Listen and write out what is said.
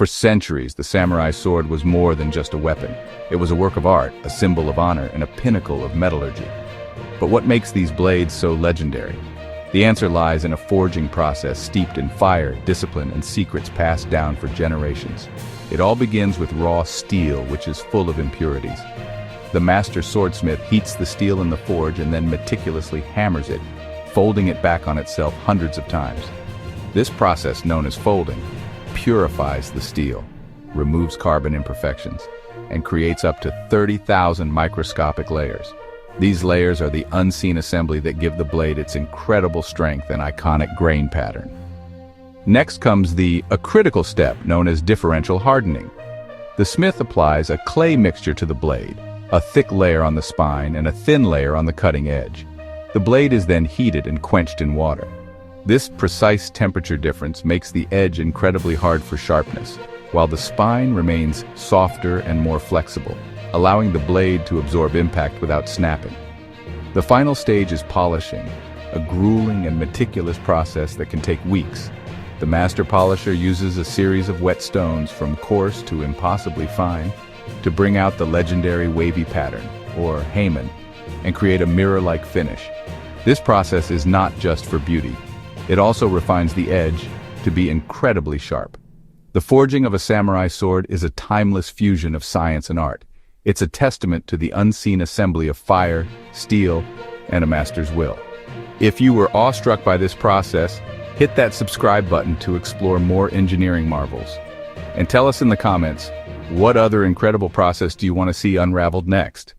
For centuries, the samurai sword was more than just a weapon. It was a work of art, a symbol of honor, and a pinnacle of metallurgy. But what makes these blades so legendary? The answer lies in a forging process steeped in fire, discipline, and secrets passed down for generations. It all begins with raw steel, which is full of impurities. The master swordsmith heats the steel in the forge and then meticulously hammers it, folding it back on itself hundreds of times. This process, known as folding, purifies the steel, removes carbon imperfections, and creates up to 30,000 microscopic layers. These layers are the unseen assembly that give the blade its incredible strength and iconic grain pattern. Next comes a critical step known as differential hardening. The smith applies a clay mixture to the blade, a thick layer on the spine and a thin layer on the cutting edge. The blade is then heated and quenched in water. This precise temperature difference makes the edge incredibly hard for sharpness, while the spine remains softer and more flexible, allowing the blade to absorb impact without snapping. The final stage is polishing, a grueling and meticulous process that can take weeks. The master polisher uses a series of wet stones from coarse to impossibly fine to bring out the legendary wavy pattern, or Haman, and create a mirror-like finish. This process is not just for beauty. It also refines the edge to be incredibly sharp. The forging of a samurai sword is a timeless fusion of science and art. It's a testament to the unseen assembly of fire, steel, and a master's will. If you were awestruck by this process, hit that subscribe button to explore more engineering marvels. And tell us in the comments, what other incredible process do you want to see unraveled next?